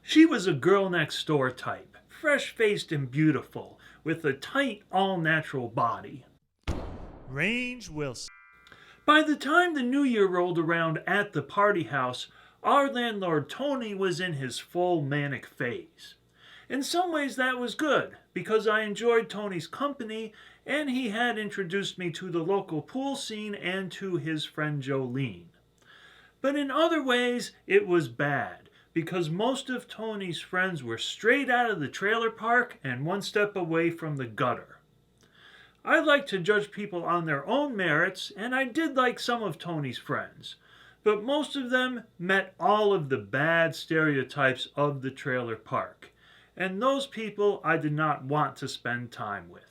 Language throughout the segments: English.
She was a girl next door type, fresh-faced and beautiful, with a tight, all-natural body. Range Wilson. By the time the new year rolled around at the party house, our landlord Tony was in his full manic phase. In some ways that was good, because I enjoyed Tony's company and he had introduced me to the local pool scene and to his friend Jolene. But in other ways it was bad, because most of Tony's friends were straight out of the trailer park and one step away from the gutter. I like to judge people on their own merits, and I did like some of Tony's friends, but most of them met all of the bad stereotypes of the trailer park, and those people I did not want to spend time with.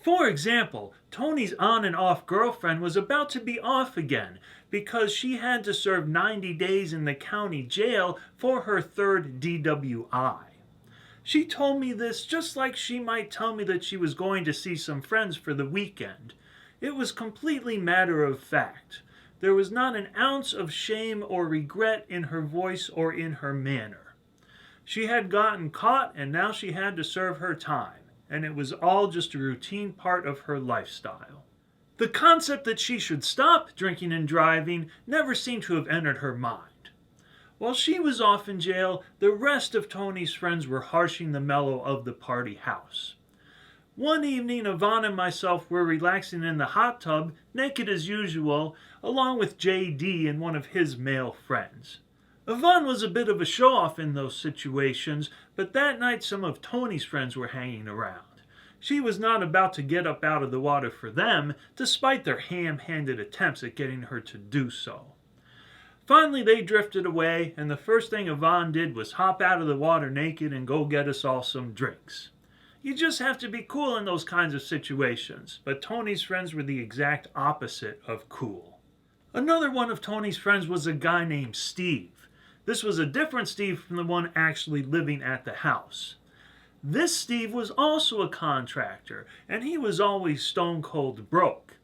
For example, Tony's on and off girlfriend was about to be off again because she had to serve 90 days in the county jail for her third DWI. She told me this just like she might tell me that she was going to see some friends for the weekend. It was completely matter of fact. There was not an ounce of shame or regret in her voice or in her manner. She had gotten caught and now she had to serve her time, and it was all just a routine part of her lifestyle. The concept that she should stop drinking and driving never seemed to have entered her mind. While she was off in jail, the rest of Tony's friends were harshing the mellow of the party house. One evening, Yvonne and myself were relaxing in the hot tub, naked as usual, along with JD and one of his male friends. Yvonne was a bit of a show-off in those situations, but that night some of Tony's friends were hanging around. She was not about to get up out of the water for them, despite their ham-handed attempts at getting her to do so. Finally, they drifted away, and the first thing Yvonne did was hop out of the water naked and go get us all some drinks. You just have to be cool in those kinds of situations, but Tony's friends were the exact opposite of cool. Another one of Tony's friends was a guy named Steve. This was a different Steve from the one actually living at the house. This Steve was also a contractor, and he was always stone cold broke.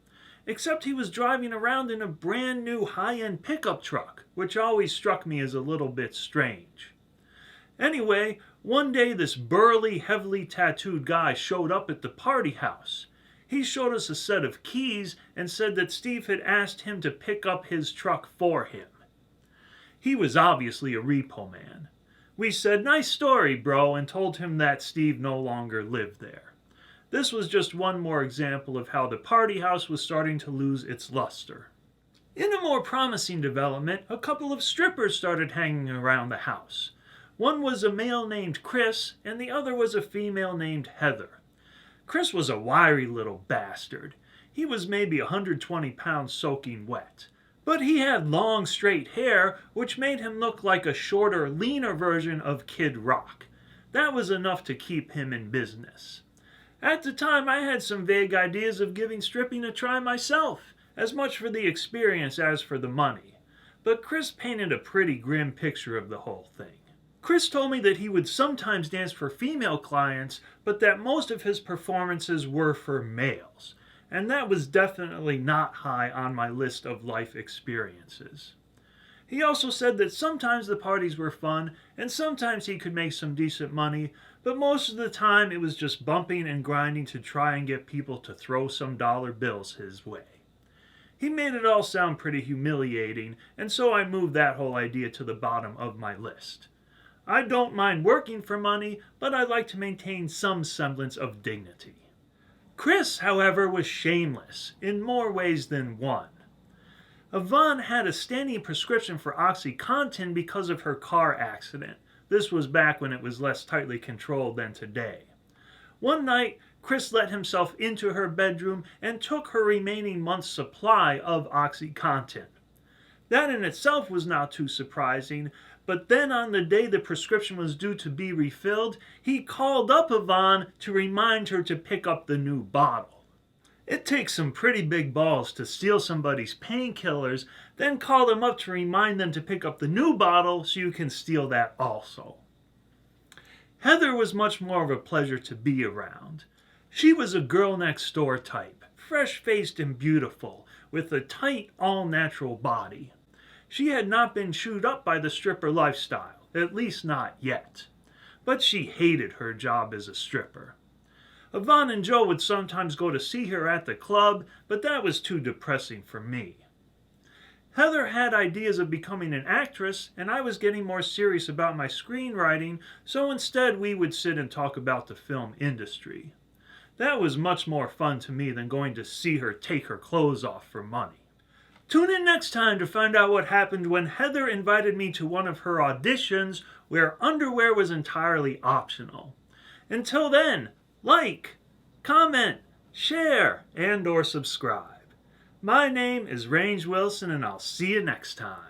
Except he was driving around in a brand new high-end pickup truck, which always struck me as a little bit strange. Anyway, one day this burly, heavily tattooed guy showed up at the party house. He showed us a set of keys and said that Steve had asked him to pick up his truck for him. He was obviously a repo man. We said, "Nice story, bro," and told him that Steve no longer lived there. This was just one more example of how the party house was starting to lose its luster. In a more promising development, a couple of strippers started hanging around the house. One was a male named Chris, and the other was a female named Heather. Chris was a wiry little bastard. He was maybe 120 pounds soaking wet. But he had long, straight hair, which made him look like a shorter, leaner version of Kid Rock. That was enough to keep him in business. At the time, I had some vague ideas of giving stripping a try myself, as much for the experience as for the money. But Chris painted a pretty grim picture of the whole thing. Chris told me that he would sometimes dance for female clients, but that most of his performances were for males. And that was definitely not high on my list of life experiences. He also said that sometimes the parties were fun, and sometimes he could make some decent money, but most of the time it was just bumping and grinding to try and get people to throw some dollar bills his way. He made it all sound pretty humiliating, and so I moved that whole idea to the bottom of my list. I don't mind working for money, but I like to maintain some semblance of dignity. Chris, however, was shameless, in more ways than one. Yvonne had a standing prescription for Oxycontin because of her car accident. This was back when it was less tightly controlled than today. One night, Chris let himself into her bedroom and took her remaining month's supply of Oxycontin. That in itself was not too surprising, but then on the day the prescription was due to be refilled, he called up Yvonne to remind her to pick up the new bottle. It takes some pretty big balls to steal somebody's painkillers, then call them up to remind them to pick up the new bottle so you can steal that also. Heather was much more of a pleasure to be around. She was a girl next door type, fresh-faced and beautiful, with a tight, all-natural body. She had not been chewed up by the stripper lifestyle. at least not yet. But she hated her job as a stripper. Yvonne and Joe would sometimes go to see her at the club, but that was too depressing for me. Heather had ideas of becoming an actress, and I was getting more serious about my screenwriting, so instead we would sit and talk about the film industry. That was much more fun to me than going to see her take her clothes off for money. Tune in next time to find out what happened when Heather invited me to one of her auditions where underwear was entirely optional. Until then, like, comment, share, and/or subscribe. My name is Range Wilson, and I'll see you next time.